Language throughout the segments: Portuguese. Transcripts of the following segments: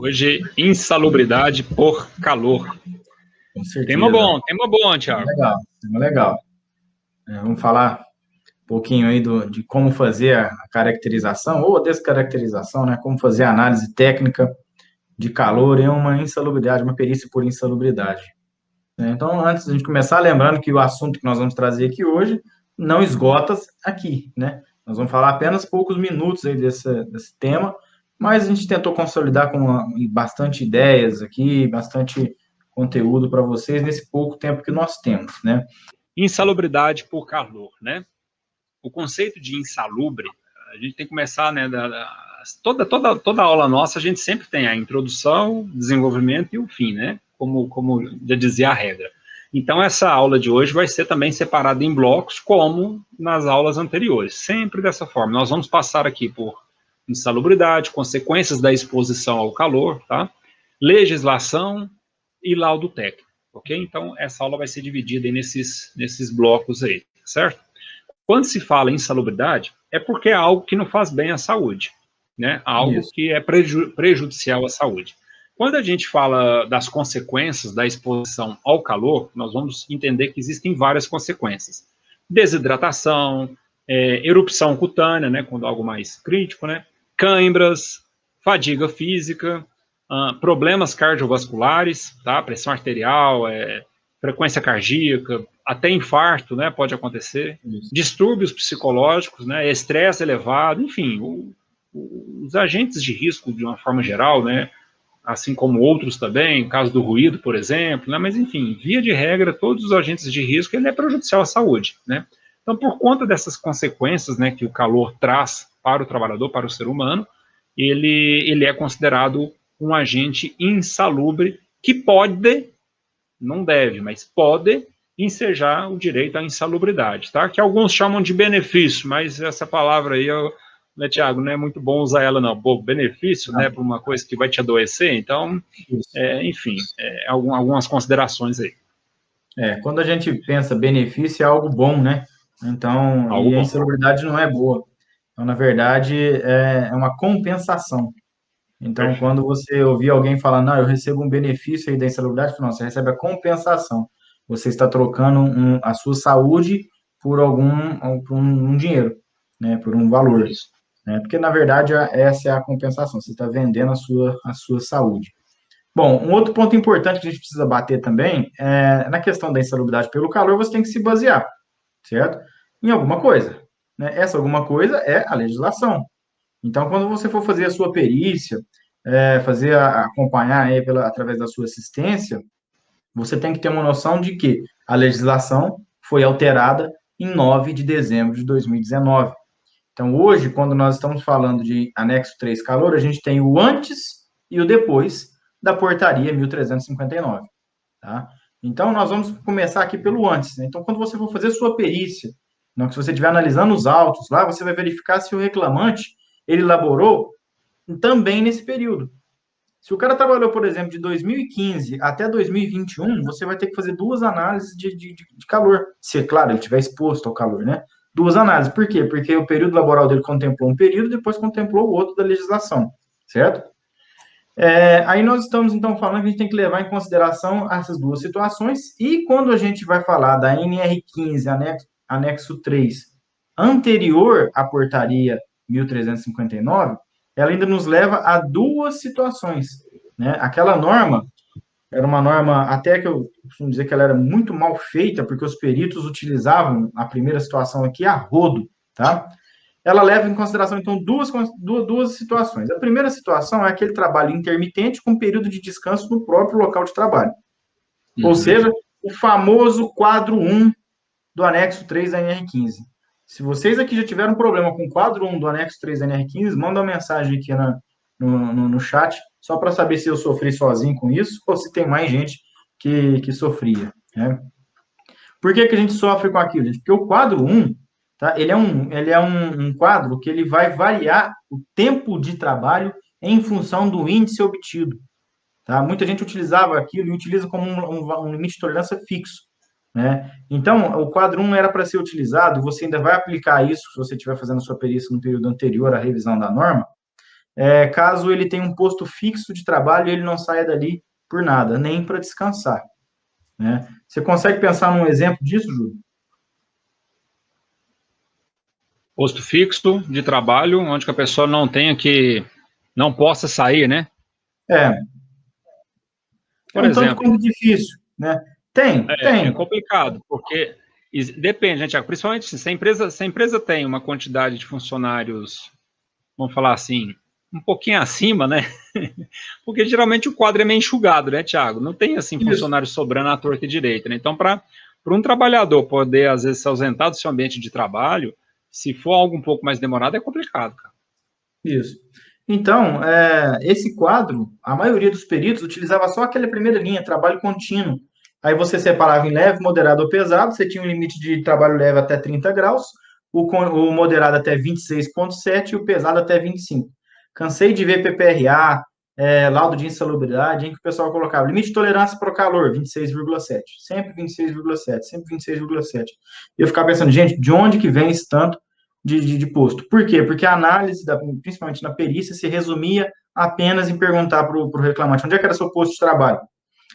Hoje, insalubridade por calor. Com certeza. Tema bom, Thiago. Tema legal. Vamos falar um pouquinho aí de como fazer a caracterização ou a descaracterização, né? Como fazer a análise técnica de calor em uma insalubridade, uma perícia por insalubridade. Então, antes de a gente começar, lembrando que o assunto que nós vamos trazer aqui hoje não esgota aqui, né? Nós vamos falar apenas poucos minutos aí desse tema, mas a gente tentou consolidar com bastante ideias aqui, bastante conteúdo para vocês nesse pouco tempo que nós temos, né? Insalubridade por calor, né? O conceito de insalubre, a gente tem que começar, né? Toda aula nossa, a gente sempre tem a introdução, desenvolvimento e o fim, né? Como já dizia a regra. Então, essa aula de hoje vai ser também separada em blocos, como nas aulas anteriores, sempre dessa forma. Nós vamos passar aqui por insalubridade, consequências da exposição ao calor, tá? Legislação e laudo técnico, ok? Então, essa aula vai ser dividida nesses blocos aí, certo? Quando se fala em insalubridade, é porque é algo que não faz bem à saúde, né? Algo Isso. que é prejudicial à saúde. Quando a gente fala das consequências da exposição ao calor, nós vamos entender que existem várias consequências. Desidratação, erupção cutânea, né, quando algo mais crítico, né, cãibras, fadiga física, problemas cardiovasculares, tá, pressão arterial, frequência cardíaca, até infarto, né, pode acontecer, distúrbios psicológicos, né, estresse elevado, enfim, os agentes de risco de uma forma geral, né, assim como outros também, caso do ruído, por exemplo, né? Mas, enfim, via de regra, todos os agentes de risco, ele é prejudicial à saúde, né? Então, por conta dessas consequências, né, que o calor traz para o trabalhador, para o ser humano, ele é considerado um agente insalubre que pode, não deve, mas pode ensejar o direito à insalubridade, tá? Que alguns chamam de benefício, mas essa palavra aí né, Tiago, não é muito bom usar ela, não. Pô, benefício, né, para uma coisa que vai te adoecer, então, enfim, algumas considerações aí. Quando a gente pensa benefício, é algo bom, né? Então, Algo a bom. insalubridade não é boa. Então, na verdade, é uma compensação. Então, Perfeito. quando você ouvir alguém falar, não, eu recebo um benefício aí da insalubridade, não, você recebe a compensação. Você está trocando a sua saúde por um dinheiro, né? Por um valor. Isso. Né? Porque, na verdade, essa é a compensação. Você está vendendo a sua saúde. Bom, um outro ponto importante que a gente precisa bater também é na questão da insalubridade pelo calor, você tem que se basear, certo? Em alguma coisa. Né? Essa alguma coisa é a legislação. Então, quando você for fazer a sua perícia, acompanhar aí através da sua assistência, você tem que ter uma noção de que a legislação foi alterada em 9 de dezembro de 2019. Então, hoje, quando nós estamos falando de anexo 3 calor, a gente tem o antes e o depois da portaria 1359, tá? Então, nós vamos começar aqui pelo antes, né? Então, quando você for fazer sua perícia, não, se você estiver analisando os autos lá, você vai verificar se o reclamante, ele elaborou também nesse período. Se o cara trabalhou, por exemplo, de 2015 até 2021, você vai ter que fazer duas análises de calor. Se, claro, ele estiver exposto ao calor, né? Duas análises. Por quê? Porque o período laboral dele contemplou um período, depois contemplou o outro da legislação, certo? Aí nós estamos, então, falando que a gente tem que levar em consideração essas duas situações, e quando a gente vai falar da NR15, anexo 3, anterior à portaria 1359, ela ainda nos leva a duas situações, né? Aquela norma era uma norma, até que eu costumo dizer que ela era muito mal feita, porque os peritos utilizavam, a primeira situação aqui, a rodo, tá? Ela leva em consideração, então, duas situações. A primeira situação é aquele trabalho intermitente com período de descanso no próprio local de trabalho. Ou seja, o famoso quadro 1 do anexo 3 da NR15. Se vocês aqui já tiveram problema com o quadro 1 do anexo 3 da NR15, manda uma mensagem aqui no chat, só para saber se eu sofri sozinho com isso ou se tem mais gente que sofria. Né? Por que a gente sofre com aquilo, gente? Porque o quadro 1, tá? Ele é um quadro que ele vai variar o tempo de trabalho em função do índice obtido. Tá? Muita gente utilizava aquilo e utiliza como um limite de tolerância fixo. Né? Então, o quadro 1 era para ser utilizado, você ainda vai aplicar isso se você estiver fazendo a sua perícia no período anterior à revisão da norma, caso ele tenha um posto fixo de trabalho, ele não saia dali por nada, nem para descansar, né? Você consegue pensar num exemplo disso, Júlio? Posto fixo de trabalho, onde que a pessoa não possa sair, né? Por exemplo, tanto quanto difícil, né? Tem. É complicado, porque depende, né, Tiago? Principalmente se a empresa tem uma quantidade de funcionários, vamos falar assim, um pouquinho acima, né? Porque geralmente o quadro é meio enxugado, né, Tiago? Não tem, assim, funcionário sobrando à torta e direita, né? Então, para um trabalhador poder, às vezes, se ausentar do seu ambiente de trabalho, se for algo um pouco mais demorado, é complicado, cara. Isso. Então, esse quadro, a maioria dos peritos utilizava só aquela primeira linha, trabalho contínuo. Aí você separava em leve, moderado ou pesado, você tinha um limite de trabalho leve até 30 graus, o moderado até 26,7 e o pesado até 25. Cansei de ver PPRA, laudo de insalubridade, em que o pessoal colocava limite de tolerância para o calor, 26,7. Sempre 26,7, sempre 26,7. E eu ficava pensando, gente, de onde que vem esse tanto de posto? Por quê? Porque a análise, principalmente na perícia, se resumia apenas em perguntar para o reclamante, onde é que era seu posto de trabalho?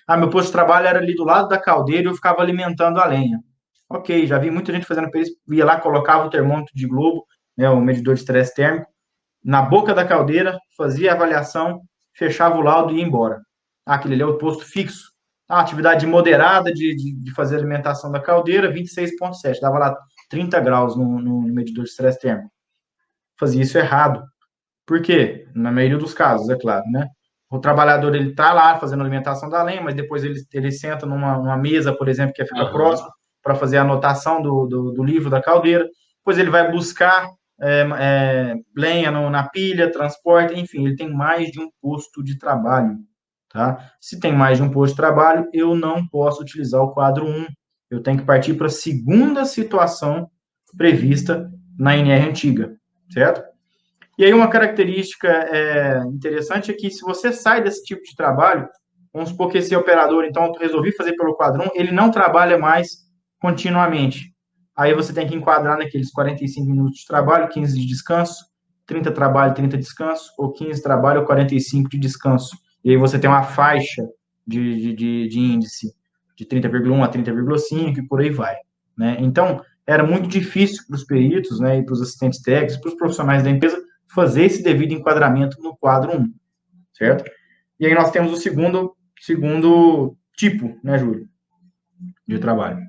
Meu posto de trabalho era ali do lado da caldeira e eu ficava alimentando a lenha. Ok, já vi muita gente fazendo perícia, ia lá, colocava o termômetro de globo, né, o medidor de estresse térmico, na boca da caldeira, fazia a avaliação, fechava o laudo e ia embora. Aquele ali é o posto fixo. Atividade moderada de fazer a alimentação da caldeira, 26,7. Dava lá 30 graus no medidor de estresse térmico. Fazia isso errado. Por quê? Na maioria dos casos, é claro, né? O trabalhador, ele tá lá fazendo a alimentação da lenha, mas depois ele senta numa mesa, por exemplo, que fica próximo, para fazer a anotação do livro da caldeira. Depois ele vai buscar lenha na pilha, transporte, enfim, ele tem mais de um posto de trabalho, tá? Se tem mais de um posto de trabalho, eu não posso utilizar o quadro 1. Eu tenho que partir para a segunda situação prevista na NR antiga, certo? E aí uma característica interessante é que se você sai desse tipo de trabalho, vamos supor que esse operador, então, eu resolvi fazer pelo quadro 1, ele não trabalha mais continuamente. Aí você tem que enquadrar naqueles 45 minutos de trabalho, 15 de descanso, 30 trabalho, 30 descanso, ou 15 trabalho, 45 de descanso. E aí você tem uma faixa de índice de 30,1 a 30,5 e por aí vai, né? Então, era muito difícil para os peritos, né, e para os assistentes técnicos, para os profissionais da empresa, fazer esse devido enquadramento no quadro 1, certo? E aí nós temos o segundo tipo, né, Júlio, de trabalho.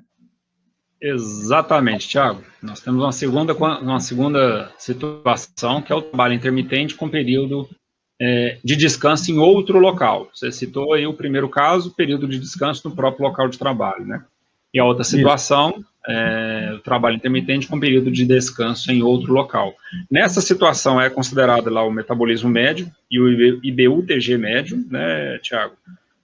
Exatamente, Thiago. Nós temos uma segunda situação, que é o trabalho intermitente com período de descanso em outro local. Você citou aí o primeiro caso, período de descanso no próprio local de trabalho, né? E a outra situação, o trabalho intermitente com período de descanso em outro local. Nessa situação é considerado lá o metabolismo médio e o IBU-TG médio, né, Thiago?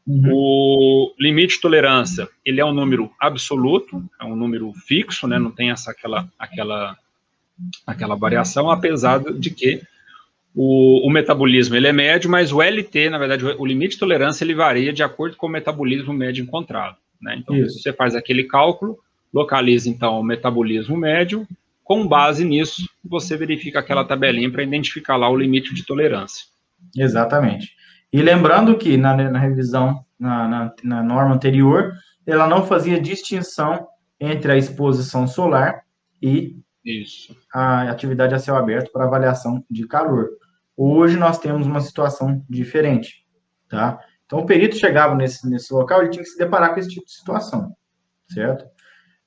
O limite de tolerância, ele é um número absoluto, é um número fixo, né, não tem aquela variação, apesar de que o metabolismo ele é médio, mas o LT, na verdade, o limite de tolerância, ele varia de acordo com o metabolismo médio encontrado, né? Então, você faz aquele cálculo, localiza, então, o metabolismo médio, com base nisso, você verifica aquela tabelinha para identificar lá o limite de tolerância. Exatamente. E lembrando que na revisão, na norma anterior, ela não fazia distinção entre a exposição solar e a atividade a céu aberto para avaliação de calor. Hoje nós temos uma situação diferente, tá? Então, o perito chegava nesse local, ele tinha que se deparar com esse tipo de situação, certo?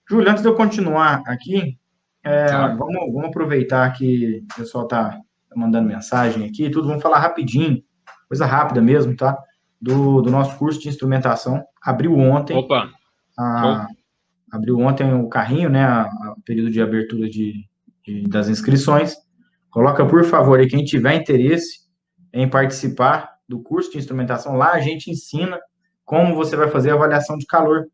Júlio, antes de eu continuar aqui, vamos aproveitar que o pessoal está mandando mensagem aqui, tudo, vamos falar rapidinho, coisa rápida mesmo, tá? Do nosso curso de instrumentação. Abriu ontem. Abriu ontem o carrinho, né? O período de abertura das inscrições. Coloca, por favor, aí quem tiver interesse em participar do curso de instrumentação. Lá a gente ensina como você vai fazer a avaliação de calor,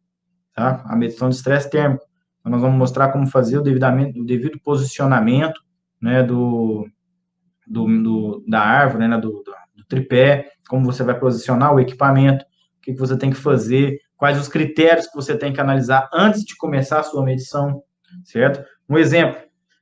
tá? A medição de estresse térmico. Então, nós vamos mostrar como fazer o devido posicionamento, né? Da árvore, né? Do tripé, como você vai posicionar o equipamento, o que você tem que fazer, quais os critérios que você tem que analisar antes de começar a sua medição, certo? Um exemplo,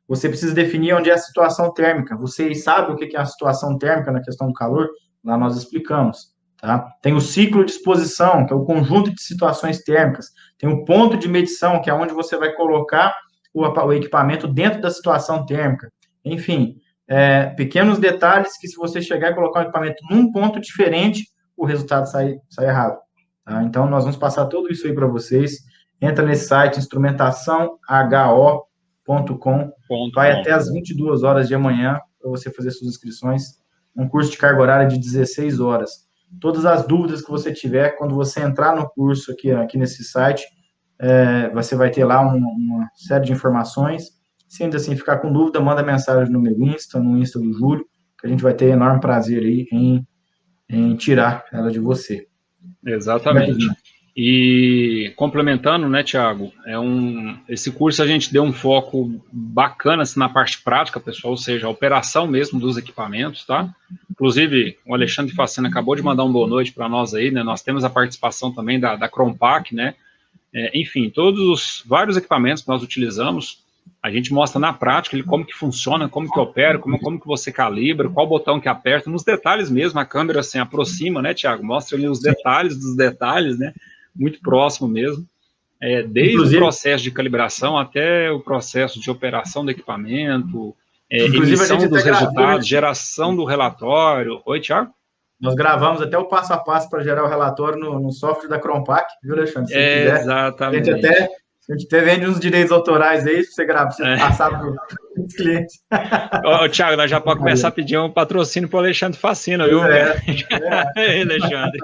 você precisa definir onde é a situação térmica. Vocês sabem o que é a situação térmica na questão do calor? Lá nós explicamos. Tá? Tem o ciclo de exposição, que é o conjunto de situações térmicas. Tem o ponto de medição, que é onde você vai colocar o equipamento dentro da situação térmica. Enfim, pequenos detalhes que, se você chegar e colocar o equipamento num ponto diferente, o resultado sai errado. Tá? Então, nós vamos passar tudo isso aí para vocês. Entra nesse site, instrumentaçãoho.com, vai até às 22 horas de amanhã para você fazer suas inscrições. Um curso de carga horária de 16 horas. Todas as dúvidas que você tiver, quando você entrar no curso aqui nesse site, você vai ter lá uma série de informações. Se ainda assim ficar com dúvida, manda mensagem no meu Insta, no Insta do Júlio, que a gente vai ter enorme prazer aí em tirar ela de você. Exatamente. E complementando, né, Thiago, esse curso a gente deu um foco bacana assim, na parte prática, pessoal, ou seja, a operação mesmo dos equipamentos, tá? Inclusive, o Alexandre Facina acabou de mandar um boa noite para nós aí, né? Nós temos a participação também da Crompac, né? Enfim, todos os vários equipamentos que nós utilizamos, a gente mostra na prática como que funciona, como que opera, como que você calibra, qual botão que aperta, nos detalhes mesmo, a câmera assim aproxima, né, Thiago? Mostra ali os detalhes dos detalhes, né? Muito próximo mesmo. Desde o processo de calibração até o processo de operação do equipamento, emissão dos resultados, geração do relatório. Oi, Thiago? Nós gravamos até o passo a passo para gerar o relatório no software da Crompac, viu, Alexandre? Se quiser. Exatamente. A gente até vende uns direitos autorais aí, para você gravar, pra você passar para os clientes. Ô, Thiago, nós já podemos começar a pedir um patrocínio para o Alexandre Facina, viu? Alexandre.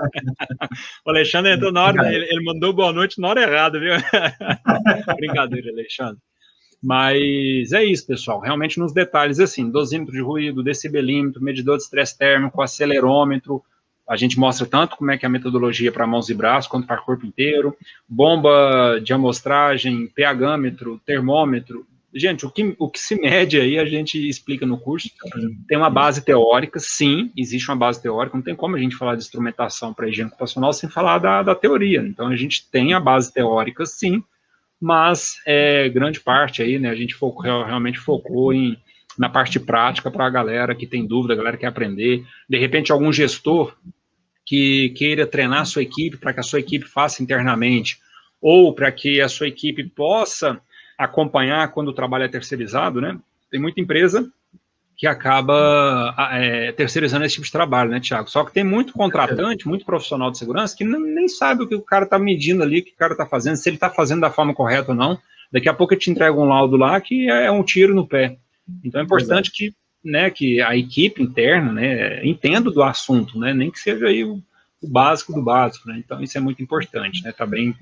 O Alexandre entrou na hora, ele mandou boa noite na hora errada, viu? Brincadeira, Alexandre. Mas é isso, pessoal. Realmente nos detalhes, assim, dosímetro de ruído, decibelímetro, medidor de estresse térmico, acelerômetro. A gente mostra tanto como é que é a metodologia para mãos e braços, quanto para o corpo inteiro. Bomba de amostragem, pHmetro, termômetro. Gente, o que se mede aí, a gente explica no curso. Tem uma base teórica, sim, existe uma base teórica. Não tem como a gente falar de instrumentação para higiene ocupacional sem falar da teoria. Então, a gente tem a base teórica, sim, mas grande parte aí, né, a gente realmente focou na parte prática para a galera que tem dúvida, a galera que quer aprender. De repente, algum gestor que queira treinar a sua equipe para que a sua equipe faça internamente, ou para que a sua equipe possa acompanhar quando o trabalho é terceirizado, né? Tem muita empresa que acaba terceirizando esse tipo de trabalho, né, Thiago? Só que tem muito contratante, muito profissional de segurança que nem sabe o que o cara está medindo ali, o que o cara está fazendo, se ele está fazendo da forma correta ou não. Daqui a pouco ele te entrega um laudo lá que é um tiro no pé. Então é importante que a equipe interna, né, entenda do assunto, né, nem que seja aí o básico do básico, né? Então isso é muito importante, né? Tá bem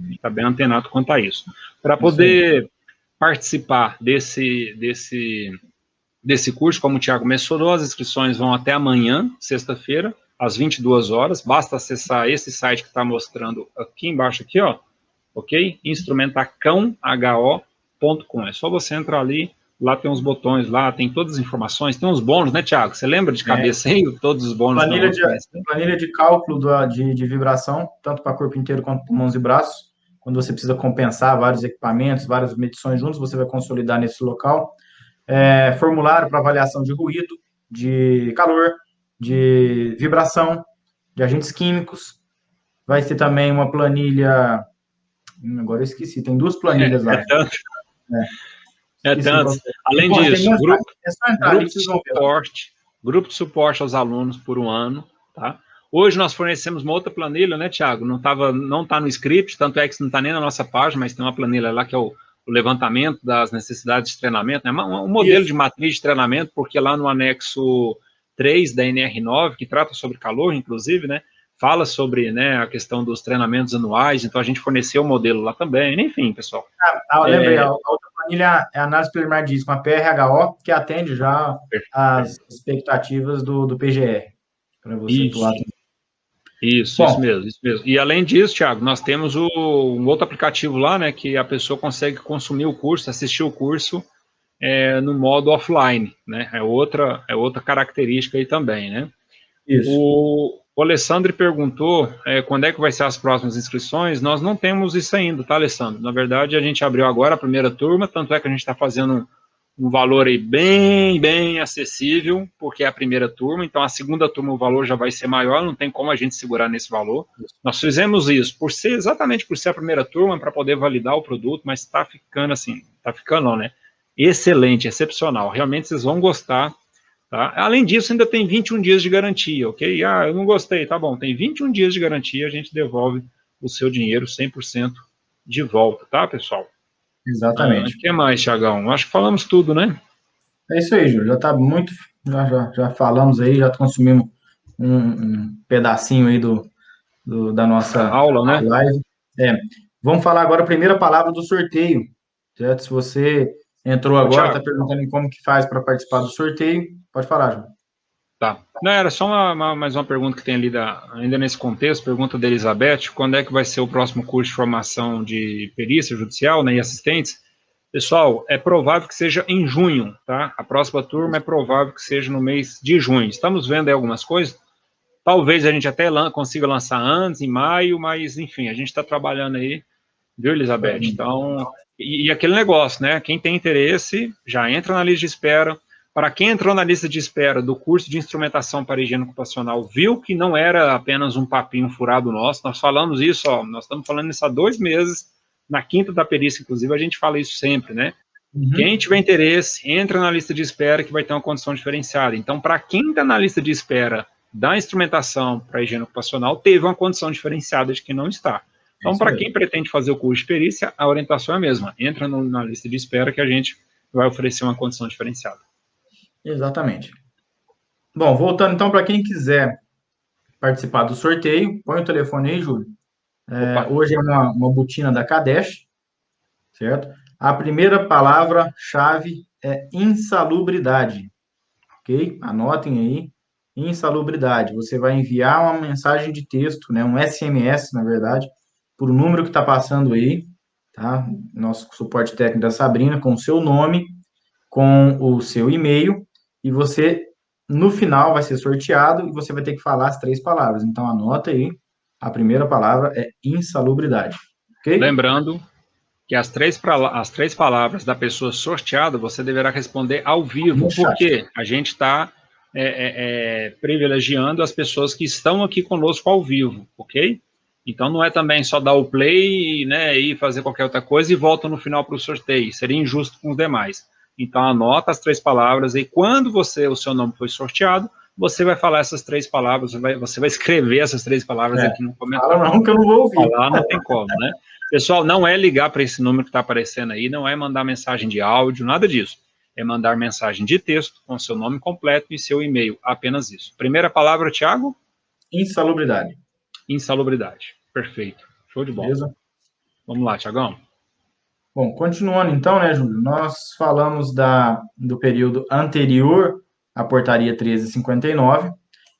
antenado quanto a isso. Para poder participar desse curso, como o Thiago mencionou, as inscrições vão até amanhã, sexta-feira, às 22 horas. Basta acessar esse site que está mostrando aqui embaixo, aqui, ó, ok? Instrumentacão.com. É só você entrar ali. Lá tem uns botões, lá tem todas as informações, tem uns bônus, né, Thiago? Você lembra de cabeça aí, todos os bônus? Planilha de cálculo de vibração, tanto para corpo inteiro quanto para mãos e braços. Quando você precisa compensar vários equipamentos, várias medições juntos, você vai consolidar nesse local. Formulário para avaliação de ruído, de calor, de vibração, de agentes químicos. Vai ter também uma planilha... Agora eu esqueci, tem duas planilhas lá. Tanto. Além disso, grupo de suporte aos alunos por um ano, tá? Hoje nós fornecemos uma outra planilha, né, Thiago? Não está no script, tanto é que não está nem na nossa página, mas tem uma planilha lá que é o levantamento das necessidades de treinamento, né? Um modelo de matriz de treinamento, porque lá no anexo 3 da NR9, que trata sobre calor, inclusive, né? Fala sobre, né, a questão dos treinamentos anuais, então a gente forneceu o modelo lá também, enfim, pessoal. Lembrei, a outra planilha é a análise preliminar de risco, uma PRHO, que atende já as expectativas do PGR, para você atuar. Isso mesmo. E além disso, Thiago, nós temos um outro aplicativo lá, né, que a pessoa consegue consumir o curso, assistir o curso no modo offline, né, é outra característica aí também, né. Isso. O Alessandro perguntou quando é que vai ser as próximas inscrições. Nós não temos isso ainda, tá, Alessandro? Na verdade, a gente abriu agora a primeira turma, tanto é que a gente está fazendo um valor aí bem acessível, porque é a primeira turma, então a segunda turma o valor já vai ser maior, não tem como a gente segurar nesse valor. Nós fizemos isso exatamente por ser a primeira turma, para poder validar o produto, mas está ficando assim, está ficando não, né? Excelente, excepcional, realmente vocês vão gostar, tá? Além disso, ainda tem 21 dias de garantia, ok? Ah, eu não gostei, tá bom, tem 21 dias de garantia, a gente devolve o seu dinheiro 100% de volta, tá, pessoal? O Exatamente. que mais, Thiagão? Acho que falamos tudo, né? É isso aí, Júlio. Já está muito. Já falamos aí, já consumimos um pedacinho aí da Da nossa aula, né? live. É, vamos falar agora a primeira palavra do sorteio, certo? Se você entrou Ô, agora, está Thiago, perguntando como que faz para participar do sorteio, pode falar, Júlio. tá. Não, era só mais uma pergunta que tem ali, ainda nesse contexto, pergunta da Elizabeth, quando é que vai ser o próximo curso de formação de perícia judicial, né, e assistentes? Pessoal, é provável que seja em junho, tá? A próxima turma é provável que seja no mês de junho. Estamos vendo aí algumas coisas, talvez a gente até consiga lançar antes, em maio, mas, enfim, a gente está trabalhando aí, viu, Elizabeth? Então, e aquele negócio, né? Quem tem interesse, já entra na lista de espera. Para quem entrou na lista de espera do curso de instrumentação para higiene ocupacional, viu que não era apenas um papinho furado nosso, nós falamos isso, ó, nós estamos falando isso há 2 meses, na quinta da perícia, inclusive, a gente fala isso sempre, né? Quem tiver interesse, entra na lista de espera que vai ter uma condição diferenciada. Então, para quem está na lista de espera da instrumentação para higiene ocupacional, teve uma condição diferenciada de quem não está. Então, para quem pretende fazer o curso de perícia, a orientação é a mesma. Entra na lista de espera que a gente vai oferecer uma condição diferenciada. Exatamente. Bom, voltando então para quem quiser participar do sorteio, põe o telefone aí, Júlio. Hoje é uma botina da Cadesh, certo? A primeira palavra-chave é insalubridade, ok? Anotem aí, insalubridade. Você vai enviar uma mensagem de texto, né, um SMS, na verdade, por o número que está passando aí, tá? Nosso suporte técnico da Sabrina, com o seu nome, com o seu e-mail, e você, no final, vai ser sorteado e você vai ter que falar as 3 palavras. Então, anota aí, a primeira palavra é insalubridade, ok? Lembrando que as três palavras da pessoa sorteada, você deverá responder ao vivo, porque a gente está privilegiando as pessoas que estão aqui conosco ao vivo, ok? Então não é também só dar o play, né, e fazer qualquer outra coisa e volta no final para o sorteio, seria injusto com os demais. Então anota as 3 palavras e quando o seu nome foi sorteado, você vai falar essas 3 palavras, você vai escrever essas 3 palavras aqui no comentário. Fala não, que eu não vou ouvir. Falar não tem como, né? Pessoal, não é ligar para esse número que está aparecendo aí, não é mandar mensagem de áudio, nada disso. É mandar mensagem de texto com seu nome completo e seu e-mail, apenas isso. Primeira palavra, Thiago? Insalubridade. Insalubridade. Perfeito. Show de bola. Beleza? Vamos lá, Thiagão. Bom, continuando então, né, Júlio? Nós falamos do período anterior à portaria 1359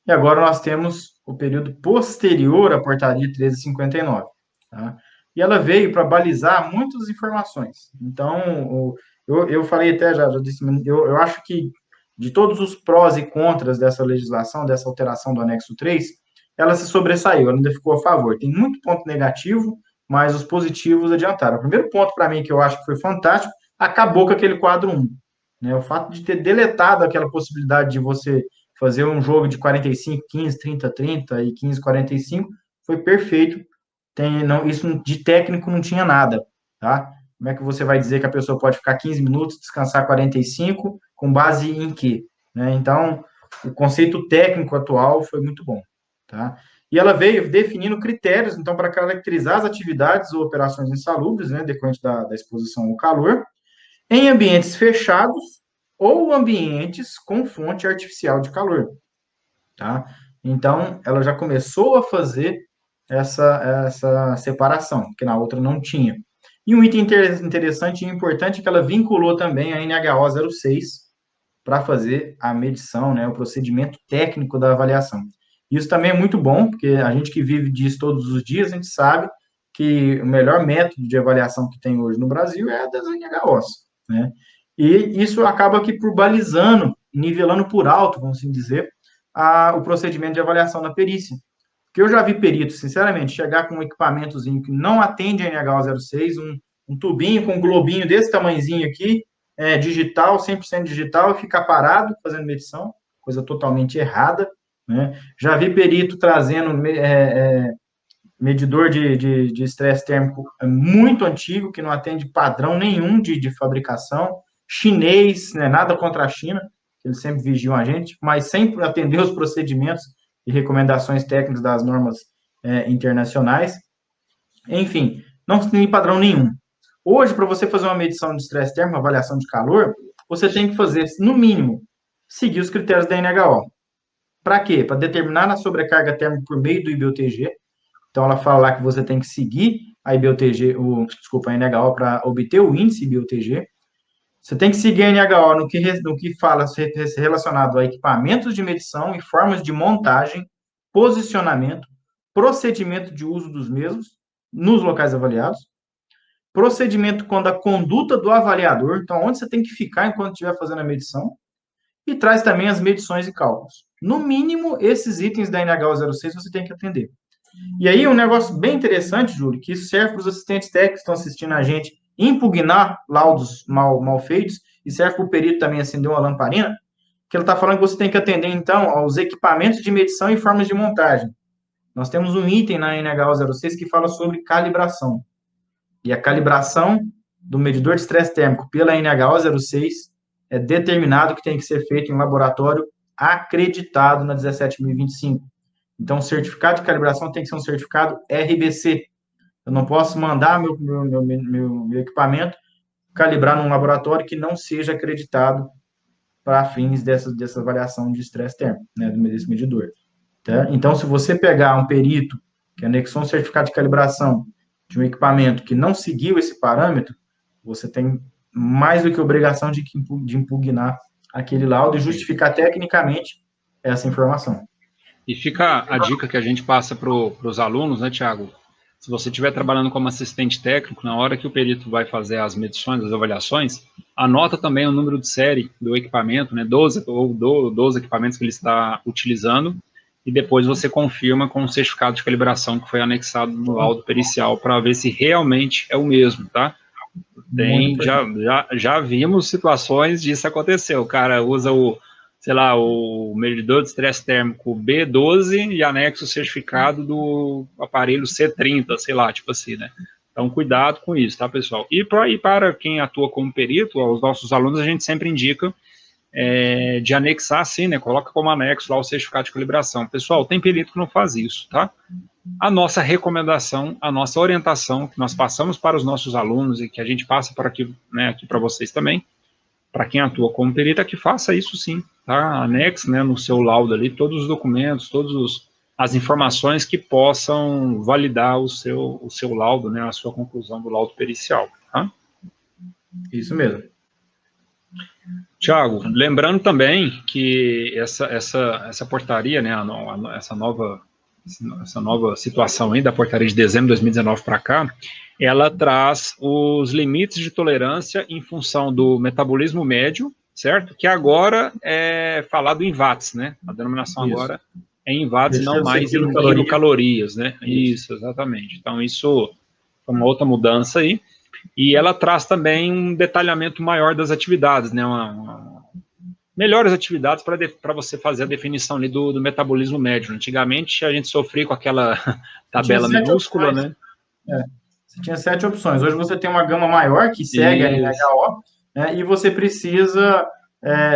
e agora nós temos o período posterior à portaria 1359, tá? E ela veio para balizar muitas informações. Então, eu falei até, já disse, eu acho que de todos os prós e contras dessa legislação, dessa alteração do anexo 3, ela se sobressaiu, ela ainda ficou a favor. Tem muito ponto negativo, mas os positivos adiantaram. O primeiro ponto para mim que eu acho que foi fantástico, acabou com aquele quadro 1. Né? O fato de ter deletado aquela possibilidade de você fazer um jogo de 45, 15, 30, 30 e 15, 45, foi perfeito. Isso de técnico não tinha nada. Tá? Como é que você vai dizer que a pessoa pode ficar 15 minutos, descansar 45, com base em quê? Né? Então, o conceito técnico atual foi muito bom. Tá? E ela veio definindo critérios, então, para caracterizar as atividades ou operações insalubres, né, decorrente da exposição ao calor, em ambientes fechados ou ambientes com fonte artificial de calor. Tá? Então, ela já começou a fazer essa separação, que na outra não tinha. E um item interessante e importante é que ela vinculou também a NHO 06 para fazer a medição, né, o procedimento técnico da avaliação. Isso também é muito bom, porque a gente que vive disso todos os dias, a gente sabe que o melhor método de avaliação que tem hoje no Brasil é a das NHOs, né? E isso acaba aqui por balizando, nivelando por alto, vamos assim dizer, o procedimento de avaliação da perícia. Porque eu já vi peritos, sinceramente, chegar com um equipamentozinho que não atende a NH06, um tubinho com um globinho desse tamanhozinho aqui, digital, 100% digital, e ficar parado fazendo medição, coisa totalmente errada, né? Já vi perito trazendo medidor de estresse térmico muito antigo, que não atende padrão nenhum de fabricação, chinês, né? Nada contra a China, eles sempre vigiam a gente, mas sem atender os procedimentos e recomendações técnicas das normas internacionais. Enfim, não tem padrão nenhum. Hoje, para você fazer uma medição de estresse térmico, uma avaliação de calor, você tem que fazer, no mínimo, seguir os critérios da NHO. Para quê? Para determinar a sobrecarga térmica por meio do IBUTG. Então, ela fala lá que você tem que seguir a IBUTG, a NHO para obter o índice IBUTG. Você tem que seguir a NHO no que fala relacionado a equipamentos de medição e formas de montagem, posicionamento, procedimento de uso dos mesmos nos locais avaliados, procedimento quando a conduta do avaliador, então onde você tem que ficar enquanto estiver fazendo a medição, e traz também as medições e cálculos. No mínimo, esses itens da NH 06 você tem que atender. E aí, um negócio bem interessante, Júlio, que isso serve para os assistentes técnicos que estão assistindo a gente impugnar laudos mal feitos, e serve para o perito também acender uma lamparina, que ele está falando que você tem que atender, então, aos equipamentos de medição e formas de montagem. Nós temos um item na NH 06 que fala sobre calibração. E a calibração do medidor de estresse térmico pela NH 06 é determinado que tem que ser feito em laboratório acreditado na 17.025. Então, o certificado de calibração tem que ser um certificado RBC. Eu não posso mandar meu equipamento calibrar num laboratório que não seja acreditado para fins dessa avaliação de estresse térmico, né, desse medidor. Tá? Então, se você pegar um perito que anexou um certificado de calibração de um equipamento que não seguiu esse parâmetro, você tem mais do que obrigação de impugnar aquele laudo e justificar tecnicamente essa informação. E fica a dica que a gente passa para os alunos, né, Tiago? Se você estiver trabalhando como assistente técnico, na hora que o perito vai fazer as medições, as avaliações, anota também o número de série do equipamento, né, 12 equipamentos que ele está utilizando, e depois você confirma com o certificado de calibração que foi anexado no laudo pericial para ver se realmente é o mesmo, tá? Já vimos situações disso acontecer. O cara usa o medidor de estresse térmico B12 e anexa o certificado do aparelho C30, sei lá, tipo assim, né? Então, cuidado com isso, tá, pessoal? E para quem atua como perito, aos nossos alunos, a gente sempre indica de anexar, sim, né? Coloca como anexo lá o certificado de calibração. Pessoal, tem perito que não faz isso, tá? A nossa recomendação, a nossa orientação, que nós passamos para os nossos alunos e que a gente passa para aqui, né, aqui para vocês também, para quem atua como perito, é que faça isso sim, tá? Anexe, né, no seu laudo ali todos os documentos, as informações que possam validar o seu laudo, né, a sua conclusão do laudo pericial, tá? Isso mesmo. Tiago, lembrando também que essa portaria, né, essa nova situação aí da portaria de dezembro de 2019 para cá, ela traz os limites de tolerância em função do metabolismo médio, certo? Que agora é falado em watts, né? A denominação isso. Agora é em watts, não mais em quilocalorias, né? Isso, exatamente. Então, isso é uma outra mudança aí. E ela traz também um detalhamento maior das atividades, né? Melhores atividades para você fazer a definição ali do metabolismo médio. Antigamente, a gente sofria com aquela tabela minúscula, né? Você tinha 7 opções. Hoje você tem uma gama maior que segue a NHO, né, e você precisa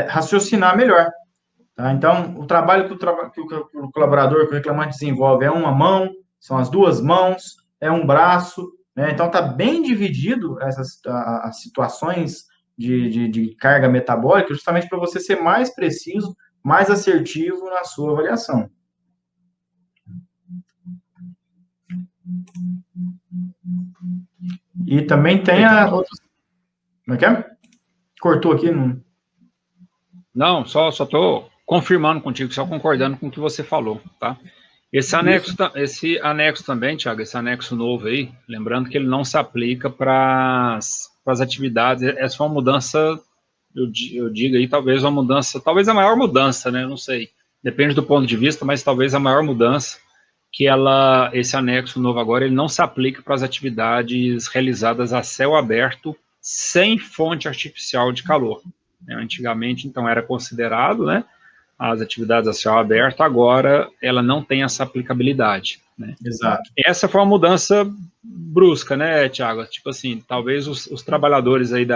raciocinar melhor. Tá? Então, o trabalho que o colaborador, que o reclamante desenvolve é uma mão, são as 2 mãos, é um braço, né? Então, está bem dividido as situações de carga metabólica, justamente para você ser mais preciso, mais assertivo na sua avaliação. E também tem a outra... Como é que é? Cortou aqui? Não, só estou confirmando contigo, só concordando com o que você falou, tá? Esse anexo também, Thiago, esse anexo novo aí, lembrando que ele não se aplica para as atividades, essa foi uma mudança, eu digo aí, talvez a maior mudança, né, não sei, depende do ponto de vista, mas talvez a maior mudança, que esse anexo novo agora, ele não se aplica para as atividades realizadas a céu aberto sem fonte artificial de calor. Antigamente, então, era considerado, né, as atividades a céu aberto, agora ela não tem essa aplicabilidade, né? Exato. Essa foi uma mudança brusca, né, Thiago? Tipo assim, talvez os trabalhadores aí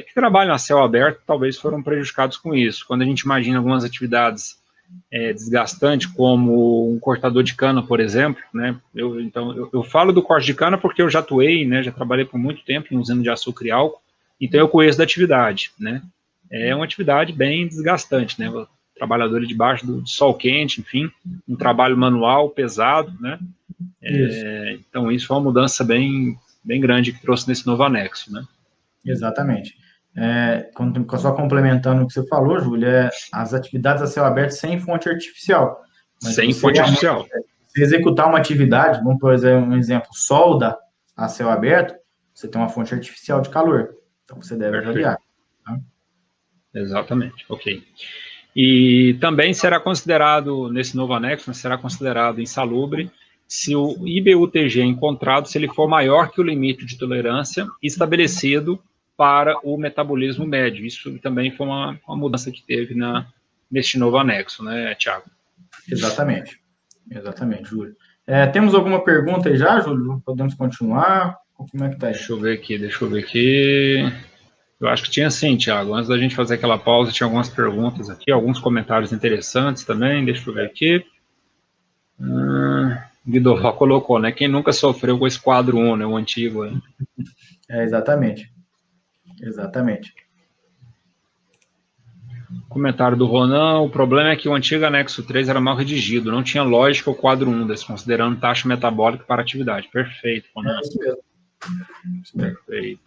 que trabalham a céu aberto, talvez foram prejudicados com isso. Quando a gente imagina algumas atividades desgastantes, como um cortador de cana, por exemplo, né? Eu falo do corte de cana porque eu já atuei, né? Já trabalhei por muito tempo em usina de açúcar e álcool, então eu conheço da atividade, né? É uma atividade bem desgastante, né? Trabalhadores debaixo do sol quente, enfim, um trabalho manual pesado, né? Então isso foi uma mudança bem grande que trouxe nesse novo anexo, né? Exatamente. Só complementando o que você falou, Júlio, as atividades a céu aberto sem fonte artificial. Mas sem fonte artificial. Se executar uma atividade, vamos por exemplo, um exemplo, solda a céu aberto, você tem uma fonte artificial de calor. Então você deve avaliar. Tá? Exatamente, ok. E também será considerado, nesse novo anexo, será considerado insalubre se o IBUTG encontrado, se ele for maior que o limite de tolerância estabelecido para o metabolismo médio. Isso também foi uma mudança que teve neste novo anexo, né, Thiago? Exatamente, Júlio. Temos alguma pergunta aí já, Júlio? Podemos continuar? Como é que tá aí? Deixa eu ver aqui. Eu acho que tinha sim, Thiago. Antes da gente fazer aquela pausa, tinha algumas perguntas aqui, alguns comentários interessantes também. Deixa eu ver aqui. Guido colocou, né? Quem nunca sofreu com esse quadro 1, né? O antigo. Né? Exatamente. Comentário do Ronan: o problema é que o antigo anexo 3 era mal redigido, não tinha lógica o quadro 1, desconsiderando taxa metabólica para atividade. Perfeito, Ronan. É isso mesmo. Perfeito.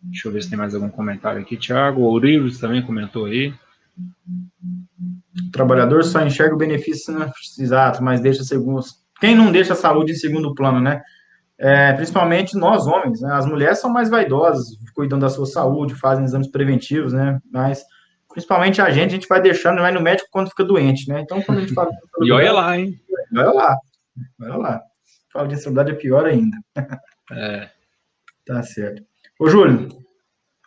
Deixa eu ver se tem mais algum comentário aqui, Thiago. O Ourives também comentou aí. O trabalhador só enxerga o benefício exato, mas deixa segundos. Quem não deixa a saúde em segundo plano, né? Principalmente nós, homens, né? As mulheres são mais vaidosas, cuidam da sua saúde, fazem exames preventivos, né? Mas, principalmente a gente vai deixando, vai no médico quando fica doente, né? Então, quando a gente fala... E olha lá, hein? Olha lá. Fala de ansiedade é pior ainda. Tá certo. Ô, Júlio,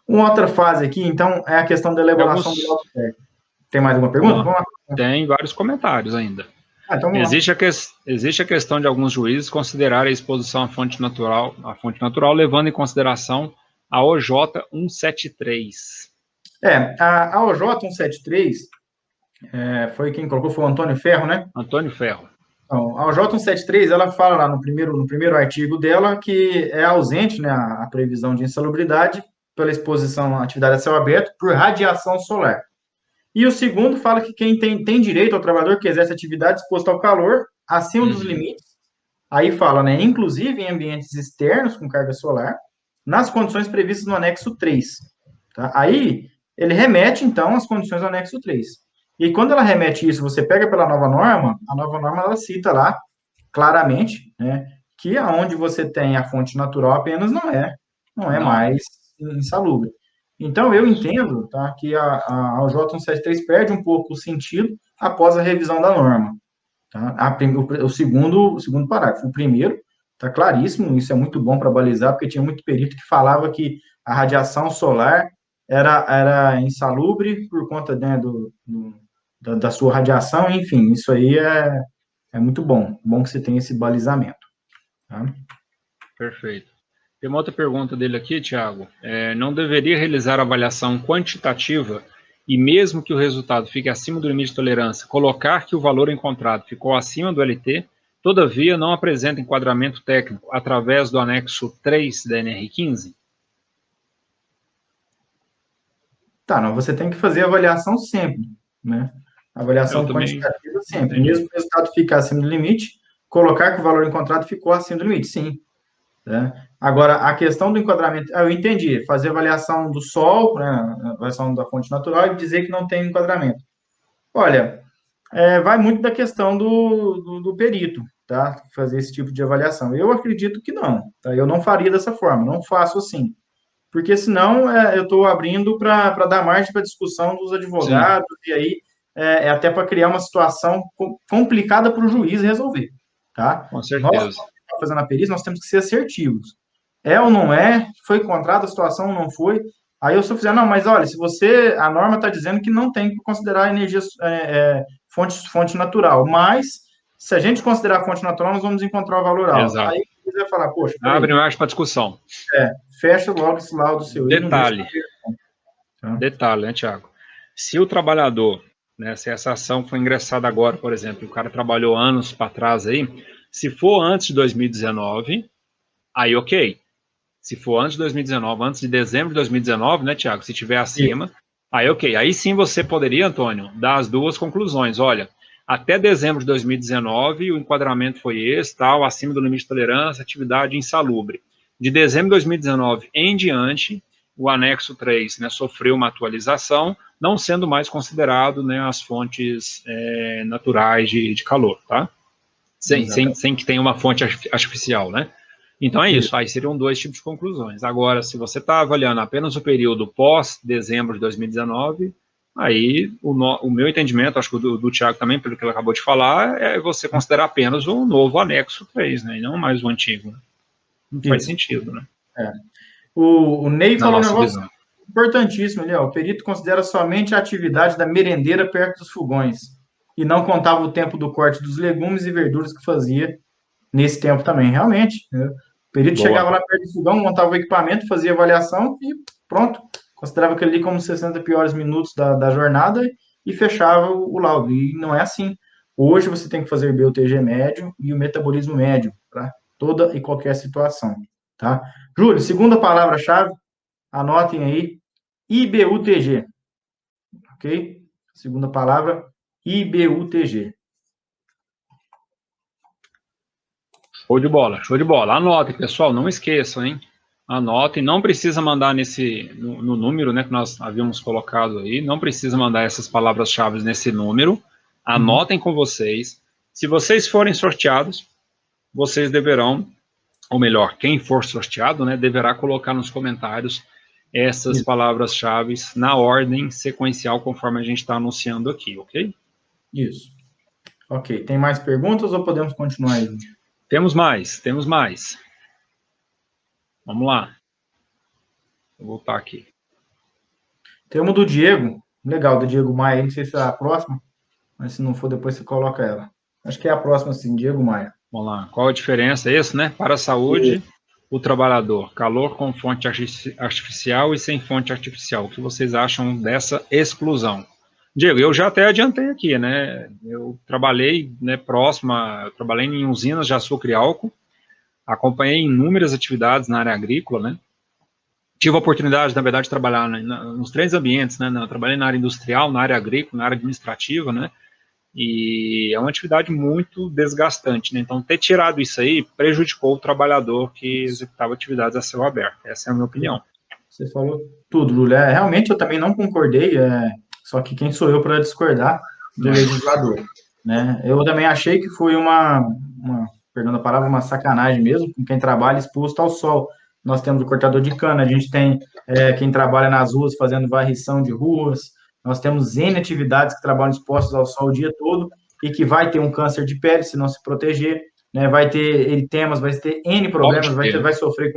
uma outra fase aqui, então, é a questão da elaboração do laudo técnico. Tem mais alguma pergunta? Vamos lá. Tem vários comentários ainda. Então existe a questão de alguns juízes considerarem a exposição à fonte natural, levando em consideração a OJ 173. A OJ 173 foi quem colocou, foi o Antônio Ferro, né? Antônio Ferro. Então, a OJ 173, ela fala lá no primeiro artigo dela que é ausente, né, a previsão de insalubridade pela exposição à atividade a céu aberto por radiação solar. E o segundo fala que quem tem direito ao trabalhador que exerce atividade exposta ao calor acima dos limites, aí fala, né, inclusive em ambientes externos com carga solar, nas condições previstas no anexo 3. Tá? Aí ele remete, então, às condições do anexo 3. E quando ela remete isso, você pega pela nova norma, a nova norma ela cita lá claramente, né, que aonde você tem a fonte natural apenas não é mais insalubre. Então, eu entendo, tá, que a OJ 173 perde um pouco o sentido após a revisão da norma. Tá? O segundo parágrafo. O primeiro está claríssimo, isso é muito bom para balizar, porque tinha muito perito que falava que a radiação solar era insalubre por conta, né, da sua radiação, enfim, isso aí é muito bom. Bom que você tenha esse balizamento. Tá? Perfeito. Tem uma outra pergunta dele aqui, Thiago. Não deveria realizar avaliação quantitativa e mesmo que o resultado fique acima do limite de tolerância, colocar que o valor encontrado ficou acima do LT, todavia não apresenta enquadramento técnico através do anexo 3 da NR15? Tá, não, você tem que fazer avaliação sempre, né? Avaliação quantitativa sempre. Entendi. Mesmo que o resultado fique acima do limite, colocar que o valor encontrado ficou acima do limite, sim. Né? Agora, a questão do enquadramento, eu entendi, fazer avaliação do sol, né, avaliação da fonte natural e dizer que não tem enquadramento. Olha, vai muito da questão do perito, tá? Fazer esse tipo de avaliação. Eu acredito que não, tá? Eu não faria dessa forma, não faço assim. Porque senão eu estou abrindo para dar margem para discussão dos advogados, sim. E aí até para criar uma situação complicada para o juiz resolver, tá? Com certeza. Nós, fazendo a perícia, nós temos que ser assertivos. é ou não é? Foi encontrada a situação ou não foi? Aí eu só fizer, não, mas olha, se você, a norma está dizendo que não tem que considerar energia fonte natural, mas se a gente considerar fonte natural, nós vamos encontrar o valor alto. Exato. Aí você vai falar, poxa, peraí, Abre mais para discussão. fecha logo esse laudo seu aí, não deixa. Detalhe, detalhe, né, Tiago? Se o trabalhador, né, se essa ação foi ingressada agora, por exemplo, o cara trabalhou anos para trás aí, se for antes de 2019, aí ok. Se for antes de 2019, antes de dezembro de 2019, né, Tiago? Se tiver acima, aí ok. Aí sim você poderia, Antônio, dar as duas conclusões. Olha, até dezembro de 2019 o enquadramento foi esse, tal, acima do limite de tolerância, atividade insalubre. De dezembro de 2019 em diante, o anexo 3, né, sofreu uma atualização, não sendo mais considerado, né, as fontes naturais de calor, tá? Sem que tenha uma fonte artificial, né? Então é isso, aí seriam dois tipos de conclusões. Agora, se você está avaliando apenas o período pós-dezembro de 2019, aí o meu entendimento, acho que o do Tiago também, pelo que ele acabou de falar, é você considerar apenas o novo anexo 3, né, e não mais o antigo. Né? Não faz sentido, né? O Ney Na falou um nossa negócio visão. importantíssimo ali, ó. O perito considera somente a atividade da merendeira perto dos fogões e não contava o tempo do corte dos legumes e verduras que fazia nesse tempo também. Realmente, né? O perito chegava lá perto do fogão, montava o equipamento, fazia avaliação e pronto. Considerava aquele ali como os 60 piores minutos da jornada e fechava o laudo. E não é assim. Hoje você tem que fazer BUTG médio e o metabolismo médio para toda e qualquer situação. Tá? Júlio, segunda palavra-chave, anotem aí, IBUTG. Ok? Segunda palavra, IBUTG. Show de bola, show de bola. Anotem, pessoal, não esqueçam, hein? Anotem, não precisa mandar no número, né, que nós havíamos colocado aí, não precisa mandar essas palavras-chave nesse número. Anotem com vocês. Se vocês forem sorteados, vocês deverão, ou melhor, quem for sorteado, né, deverá colocar nos comentários essas palavras-chave na ordem sequencial conforme a gente está anunciando aqui, ok? Isso. Ok. Tem mais perguntas ou podemos continuar aí? Temos mais, temos mais. Vamos lá. Vou voltar aqui. Tem uma do Diego. Legal, do Diego Maia. Não sei se é a próxima, mas se não for, depois você coloca ela. Acho que é a próxima, sim, Diego Maia. Vamos lá. Qual a diferença? Esse, né? Para a saúde, o trabalhador. Calor com fonte artificial e sem fonte artificial. O que vocês acham dessa exclusão? Diego, eu já até adiantei aqui, né? Eu trabalhei, né, eu trabalhei em usinas de açúcar e álcool, acompanhei inúmeras atividades na área agrícola, né? Tive a oportunidade, na verdade, de trabalhar nos três ambientes, né? Eu trabalhei na área industrial, na área agrícola, na área administrativa, né? E é uma atividade muito desgastante, né? Então, ter tirado isso aí prejudicou o trabalhador que executava atividades a céu aberto. Essa é a minha opinião. Você falou tudo, Lula. Realmente eu também não concordei, só que quem sou eu para discordar do legislador, né? Eu também achei que foi perdão a palavra, uma sacanagem mesmo com quem trabalha exposto ao sol. Nós temos o cortador de cana, a gente tem quem trabalha nas ruas fazendo varrição de ruas, nós temos N atividades que trabalham expostos ao sol o dia todo e que vai ter um câncer de pele se não se proteger, né? Vai ter eritemas, vai ter N problemas, vai sofrer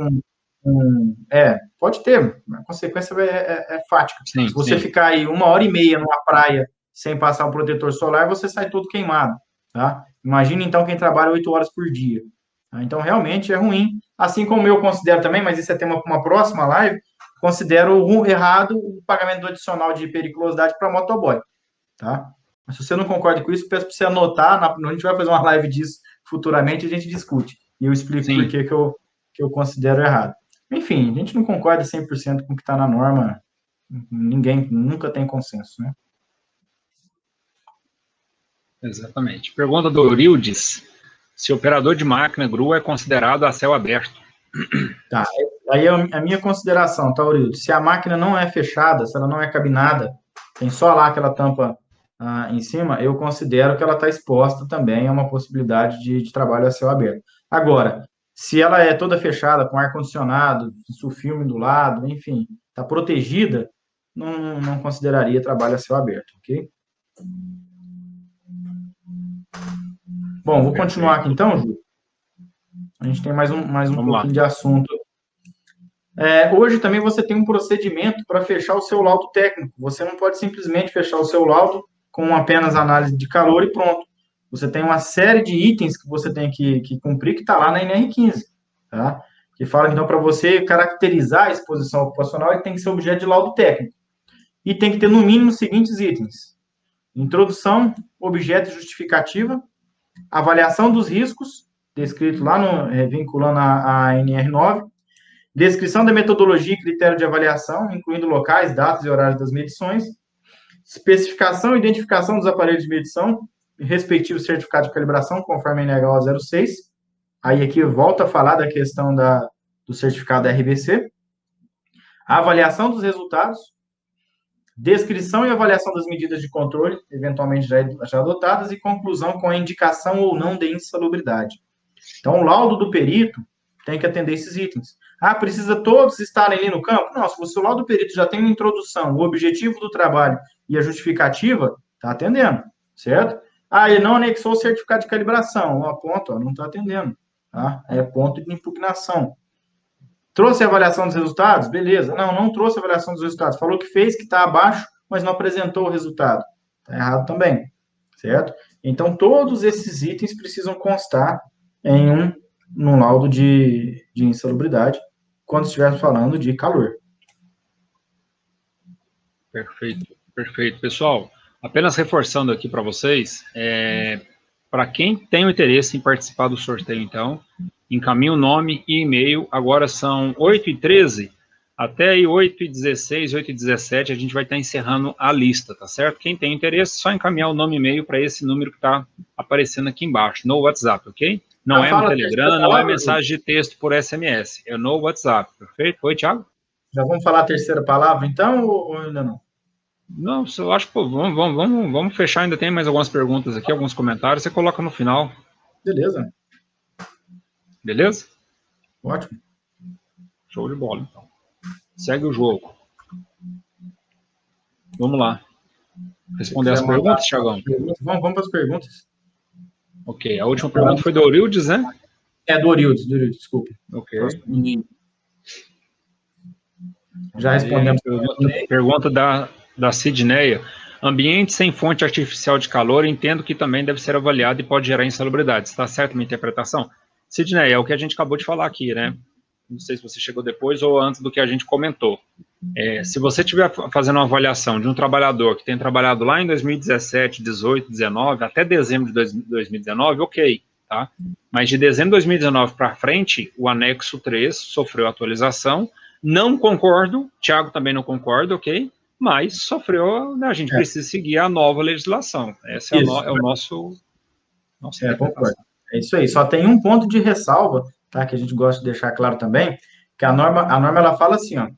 pode ter, a consequência é fática. Sim, se você sim. ficar aí 1h30 numa praia sem passar um protetor solar, você sai todo queimado, tá? Imagina então quem trabalha 8 horas por dia. Tá? Então, realmente é ruim. Assim como eu considero também, mas isso é tema para uma próxima live, considero errado o pagamento do adicional de periculosidade para motoboy, tá? Mas se você não concorda com isso, peço para você anotar, a gente vai fazer uma live disso futuramente e a gente discute. E eu explico por que eu considero errado. Enfim, a gente não concorda 100% com o que está na norma, ninguém nunca tem consenso, né? Exatamente. Pergunta do Eurildes, se operador de máquina GRU é considerado a céu aberto. Tá, aí a minha consideração, tá, Aurildo? Se a máquina não é fechada, se ela não é cabinada, tem só lá aquela tampa em cima, eu considero que ela está exposta também a uma possibilidade de trabalho a céu aberto. Agora, se ela é toda fechada, com ar-condicionado, sulfilme do lado, enfim, está protegida, não consideraria trabalho a céu aberto, ok? Bom, vou continuar aqui então, Ju. A gente tem mais um pouquinho de assunto Hoje também você tem um procedimento para fechar o seu laudo técnico. Você não pode simplesmente fechar o seu laudo com apenas análise de calor e pronto. Você tem uma série de itens que você tem que cumprir, que está lá na NR15, tá? Que fala, então, para você caracterizar a exposição ocupacional, ele tem que ser objeto de laudo técnico. E tem que ter, no mínimo, os seguintes itens: introdução, objeto e justificativa, avaliação dos riscos, descrito lá, vinculando a NR9, descrição da metodologia e critério de avaliação, incluindo locais, datas e horários das medições, especificação e identificação dos aparelhos de medição, respectivo certificado de calibração, conforme a NH 06. Aí aqui volta a falar da questão do certificado da RBC. A avaliação dos resultados, descrição e avaliação das medidas de controle, eventualmente já adotadas, e conclusão com a indicação ou não de insalubridade. Então, o laudo do perito tem que atender esses itens. Precisa todos estarem ali no campo? Não, se o seu laudo do perito já tem uma introdução, o objetivo do trabalho e a justificativa, está atendendo, certo? Ele não anexou o certificado de calibração, ponto, não está atendendo, tá? É ponto de impugnação. Trouxe a avaliação dos resultados? Beleza. Não trouxe a avaliação dos resultados. Falou que fez, que está abaixo, mas não apresentou o resultado. Está errado também, certo? Então, todos esses itens precisam constar num laudo de insalubridade, quando estivermos falando de calor. Perfeito, perfeito. Pessoal, apenas reforçando aqui para vocês, para quem tem o interesse em participar do sorteio, então, encaminhe o nome e e-mail. Agora são 8h13, até 8h16, 8h17, a gente vai estar encerrando a lista, tá certo? Quem tem interesse, só encaminhar o nome e e-mail para esse número que está aparecendo aqui embaixo, no WhatsApp, ok? Não é no Telegram, não é mensagem de texto por SMS, é no WhatsApp, perfeito? Oi, Thiago? Já vamos falar a terceira palavra, então, ou ainda não? Não, eu acho que vamos fechar, ainda tem mais algumas perguntas aqui, alguns comentários, você coloca no final. Beleza. Beleza? Ótimo. Show de bola, então. Segue o jogo. Vamos lá. Responder as perguntas, Thiagão? Vamos para as perguntas. Ok, a última pergunta foi do Eurildes, né? Do Eurildes, desculpa. Ok. Já respondemos. Pergunta da Sidneia. Ambiente sem fonte artificial de calor, entendo que também deve ser avaliado e pode gerar insalubridade. Está certo a minha interpretação? Sidneia, é o que a gente acabou de falar aqui, né? Não sei se você chegou depois ou antes do que a gente comentou. Se você estiver fazendo uma avaliação de um trabalhador que tem trabalhado lá em 2017, 18, 19, até dezembro de 2019, ok, tá? Mas de dezembro de 2019 para frente, o anexo 3 sofreu atualização. Não concordo, Thiago também não concorda, ok? Mas sofreu, a gente precisa seguir a nova legislação. Esse é o nosso concordo. É isso aí. Só tem um ponto de ressalva, tá? Que a gente gosta de deixar claro também, que a norma ela fala assim, ó,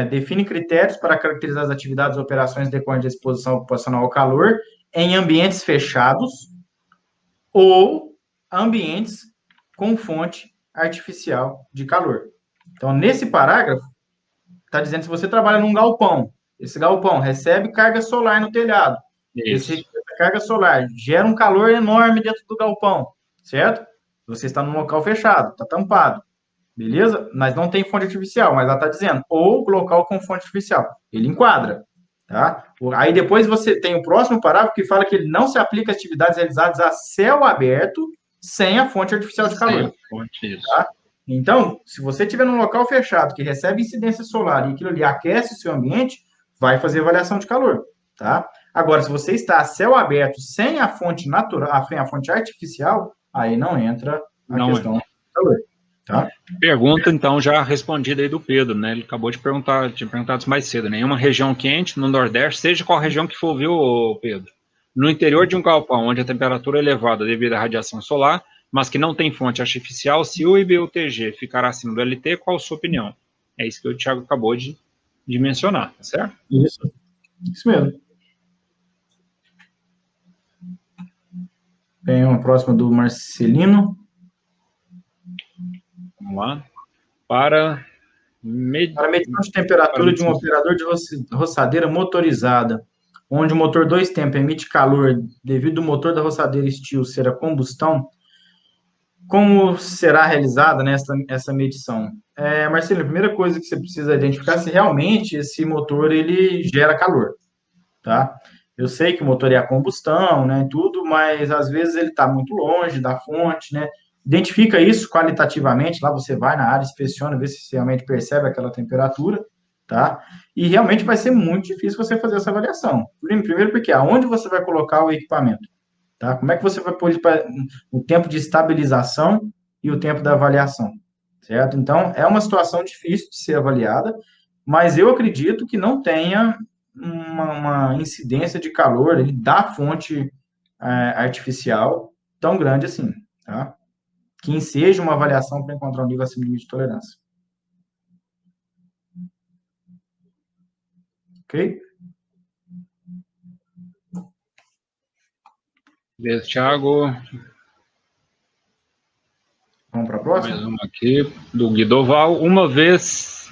define critérios para caracterizar as atividades e operações decorrentes da exposição ocupacional ao calor em ambientes fechados ou ambientes com fonte artificial de calor. Então, nesse parágrafo, está dizendo que se você trabalha num galpão, esse galpão recebe carga solar no telhado, essa carga solar gera um calor enorme dentro do galpão, certo? Você está num local fechado, está tampado, beleza? Mas não tem fonte artificial, mas ela está dizendo, ou local com fonte artificial. Ele enquadra, tá? Aí depois você tem o próximo parágrafo que fala que ele não se aplica a atividades realizadas a céu aberto sem a fonte artificial de calor. Tá? Então, se você estiver num local fechado que recebe incidência solar e aquilo ali aquece o seu ambiente, vai fazer avaliação de calor, tá? Agora, se você está a céu aberto sem a fonte natural, a fonte artificial, aí não entra a questão do calor, tá? Pergunta, então, já respondida aí do Pedro, né? Ele acabou de perguntar, tinha perguntado mais cedo, né? Em uma região quente, no Nordeste, seja qual região que for, viu, Pedro? No interior de um galpão, onde a temperatura é elevada devido à radiação solar, mas que não tem fonte artificial, se o IBUTG ficar acima do LT, qual a sua opinião? É isso que o Thiago acabou de mencionar, tá certo? Isso mesmo. Tem uma próxima do Marcelino. Vamos lá. Para medição de temperatura de um operador de roçadeira motorizada, onde o motor 2 tempos emite calor devido ao motor da roçadeira Steel ser a combustão, Como será realizada, né, essa medição? Marcelo, a primeira coisa que você precisa identificar é se realmente esse motor ele gera calor, tá? Eu sei que o motor é a combustão, né, tudo, mas às vezes ele está muito longe da fonte, né? Identifica isso qualitativamente, lá você vai na área, inspeciona, vê se você realmente percebe aquela temperatura, tá? E realmente vai ser muito difícil você fazer essa avaliação. Primeiro porque aonde você vai colocar o equipamento? Tá? Como é que você vai pôr o tempo de estabilização e o tempo da avaliação, certo? Então, é uma situação difícil de ser avaliada, mas eu acredito que não tenha uma incidência de calor da fonte artificial tão grande assim, tá? Que seja uma avaliação para encontrar um nível acima do limite de tolerância. Ok? Beleza, Thiago. Vamos para a Mais próxima? uma aqui, do Guidoval. Uma vez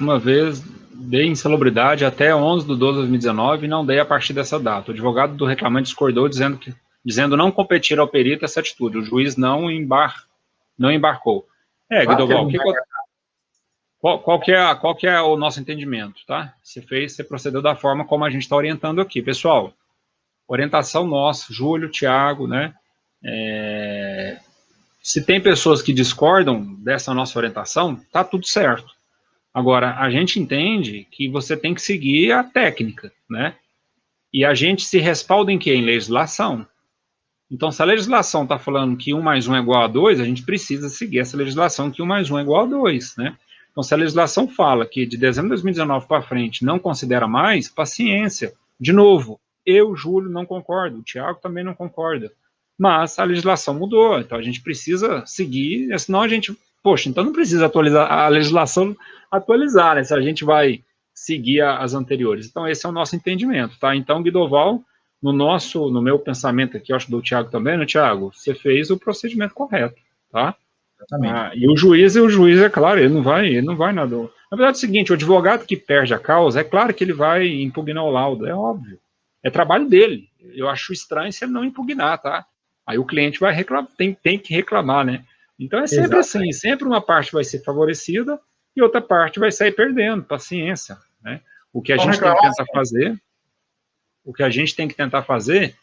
dei insalubridade até 11 de 12 de 2019 e não dei a partir dessa data. O advogado do reclamante discordou, dizendo não competir ao perito essa atitude. O juiz não embarcou. Claro que ele Guidoval, não vai. qual que é o nosso entendimento, tá? Você procedeu da forma como a gente está orientando aqui. Pessoal, orientação nossa, Júlio, Thiago, né? Se tem pessoas que discordam dessa nossa orientação, tá tudo certo. Agora, a gente entende que você tem que seguir a técnica, né? E a gente se respalda em quê? Em legislação. Então, se a legislação está falando que 1 mais 1 é igual a 2, a gente precisa seguir essa legislação que 1 mais 1 é igual a 2, né? Então, se a legislação fala que de dezembro de 2019 para frente não considera mais, paciência. De novo, eu, Júlio, não concordo, o Thiago também não concorda. Mas a legislação mudou, então a gente precisa seguir, senão a gente, poxa, então não precisa atualizar a legislação, né? Se a gente vai seguir as anteriores. Então, esse é o nosso entendimento, tá? Então, Guidoval, no meu pensamento aqui, eu acho do Thiago também, né, Thiago? Você fez o procedimento correto, tá? Exatamente. E o juiz, é claro, ele não vai nada. Na verdade é o seguinte, o advogado que perde a causa, é claro que ele vai impugnar o laudo, é óbvio. É trabalho dele. Eu acho estranho se ele não impugnar, tá? Aí o cliente vai reclamar, tem que reclamar, né? Então é sempre assim, sempre uma parte vai ser favorecida e outra parte vai sair perdendo, paciência, né? O que a gente tem que tentar fazer,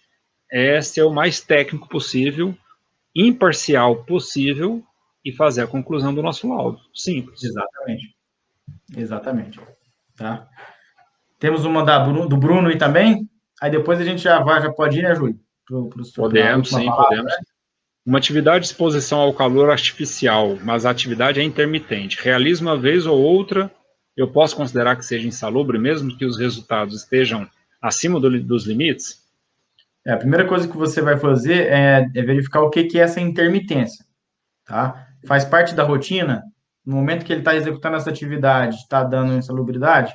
é ser o mais técnico possível, imparcial possível e fazer a conclusão do nosso laudo. Simples. Exatamente. Tá? Temos uma do Bruno aí também. Aí depois a gente já pode ir, né, Júlio? Podemos, sim, podemos. Uma atividade de exposição ao calor artificial, mas a atividade é intermitente. Realiza uma vez ou outra, eu posso considerar que seja insalubre, mesmo que os resultados estejam acima dos limites? A primeira coisa que você vai fazer é verificar o que é essa intermitência, tá? Faz parte da rotina? No momento que ele está executando essa atividade, está dando insalubridade?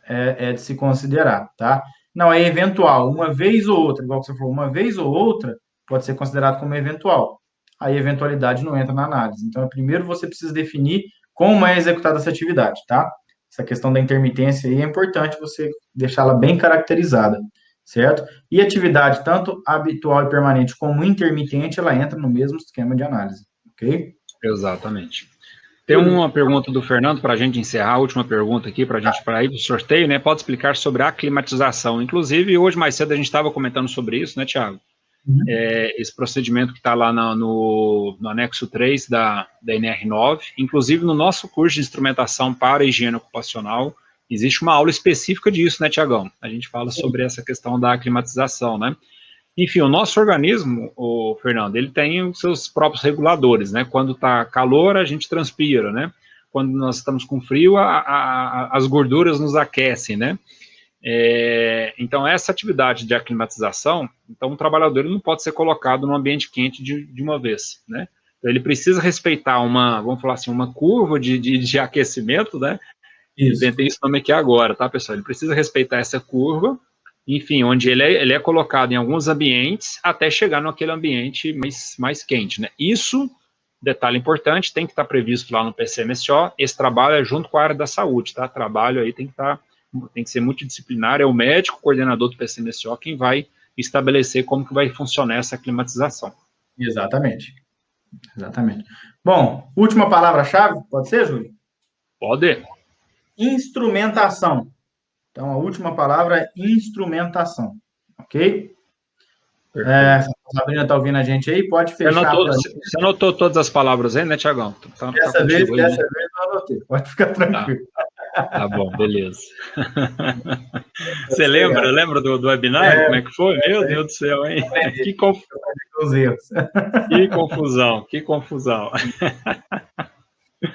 É de se considerar, tá? Não, é eventual, uma vez ou outra, igual você falou, uma vez ou outra pode ser considerado como eventual. Aí a eventualidade não entra na análise. Então, primeiro você precisa definir como é executada essa atividade, tá? Essa questão da intermitência aí é importante você deixá-la bem caracterizada, certo? E atividade, tanto habitual e permanente como intermitente, ela entra no mesmo esquema de análise, ok? Exatamente. Tem uma pergunta do Fernando para a gente encerrar, a última pergunta aqui para a gente ir para o sorteio, né? Pode explicar sobre a climatização. Inclusive, hoje mais cedo a gente estava comentando sobre isso, né, Thiago? Esse procedimento que está lá no anexo 3 da NR9. Inclusive, no nosso curso de instrumentação para higiene ocupacional, existe uma aula específica disso, né, Tiagão? A gente fala sobre essa questão da climatização, né? Enfim, o nosso organismo, Fernando, ele tem os seus próprios reguladores, né? Quando está calor, a gente transpira, né? Quando nós estamos com frio, as gorduras nos aquecem, né? Então, essa atividade de aclimatização, então o trabalhador não pode ser colocado num ambiente quente de uma vez, né? Então, ele precisa respeitar vamos falar assim, uma curva de aquecimento, né? Isso. Tem esse nome aqui agora, tá, pessoal? Ele precisa respeitar essa curva, enfim, onde ele é colocado em alguns ambientes até chegar naquele ambiente mais quente, né? Isso, detalhe importante, tem que estar previsto lá no PCMSO. Esse trabalho é junto com a área da saúde, tá? Trabalho aí tem que ser multidisciplinar, é o médico, coordenador do PCMSO, quem vai estabelecer como que vai funcionar essa climatização. Exatamente. Exatamente. Bom, última palavra-chave, pode ser, Júlio? Pode. Instrumentação. Então, a última palavra é instrumentação, ok? Perfeito. A Sabrina está ouvindo a gente aí, pode Você fechar. anotou todas as palavras aí, né, Tiagão? Tá Dessa vez aí, né? eu anotei, pode ficar tranquilo. Tá bom, beleza. Você lembra do webinar? Como é que foi? Meu Deus do céu, hein? Que confusão, que confusão.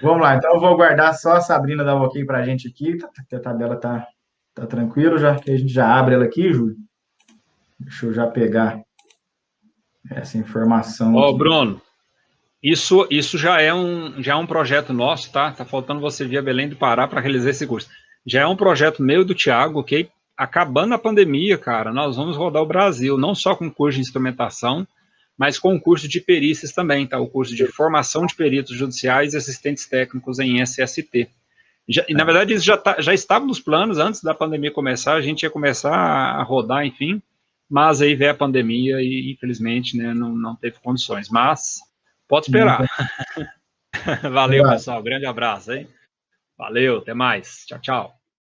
Vamos lá, então eu vou aguardar só a Sabrina dar um ok para a gente aqui, que a tabela tá tranquilo, já que a gente já abre ela aqui, Júlio. Deixa eu já pegar essa informação aqui. Bruno, isso já é um projeto nosso, tá? Tá faltando você vir a Belém do Pará para realizar esse curso. Já é um projeto meu e do Thiago, ok? Acabando a pandemia, cara, nós vamos rodar o Brasil, não só com curso de instrumentação, mas com o curso de perícias também, tá? O curso de formação de peritos judiciais e assistentes técnicos em SST. E, na verdade, isso já estava nos planos antes da pandemia começar, a gente ia começar a rodar, enfim, mas aí veio a pandemia e, infelizmente, né, não teve condições. Mas pode esperar. Valeu, pessoal. Grande abraço, hein? Valeu, até mais. Tchau, tchau.